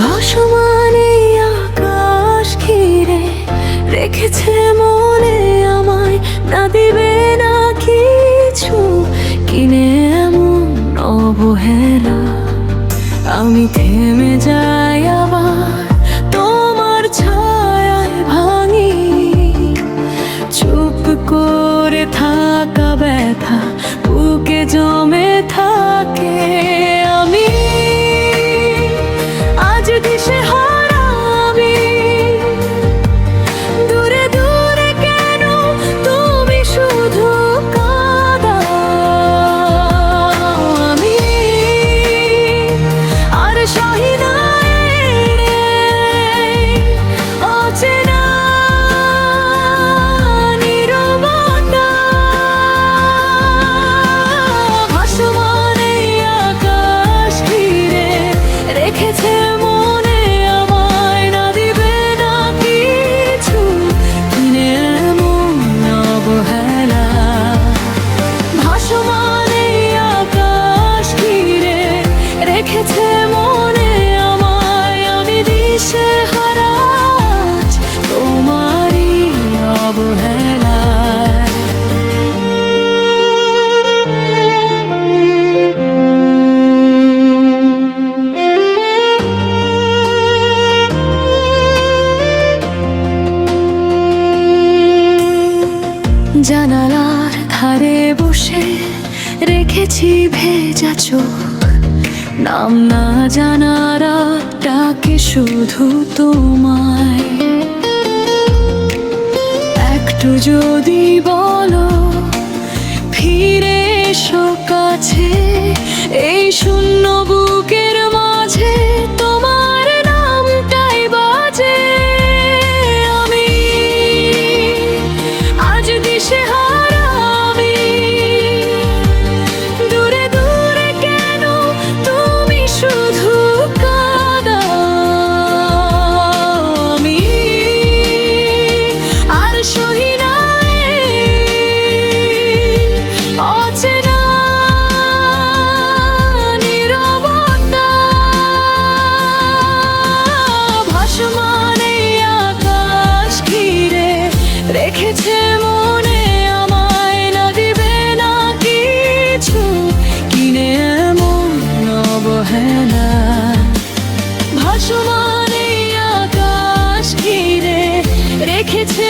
ভাসমান এই আকাশ ঘিরে রেখেছে মনে আমায়, না দিবে না কিছু কিনে এমন অবহেলা। আমি থেমে যাই আবার তোমার ছায়ায় ভাঙি, চুপ করে থাকা ব্যথা বুকে জমে থাকে। আমি আজ দিশেহারা, আমি দূরে দূরে কেন তুমি শুধু কাঁদাও। আমি আর সহি না অচেনা নীরবতা। ভাসমান এই আকাশ ঘিরে রেখেছে মনে আমায়, না দিবে না কিছু কিনে এমন অবহেলা। ভাসমান এই আকাশ ঘিরে রেখেছে মনে আমায়, আমি দিশেহারা আজ তোমারই অবহেলায়। জানালার ধারে বসে রেখেছি ভেজা চোখ, নাম না জানা রাতটাকে শুধু তোমায়। একটু যদি বলো ফিরে এসো কাছে, এই শূন্য বুকের মাঝে তোমার নামটাই বাজে। আমি আজ দিশেহারা, আমি দূরে দূরে কেন তুমি শুধু কাঁদাও। আমি আর সহি না অচেনা নীরবতা। ভাসমান এই আকাশ ঘিরে রেখেছে মনে আমায়, না দিবে না কিছু কিনে এমন অবহেলা। ভাসমান এই আকাশ ঘিরে রেখেছে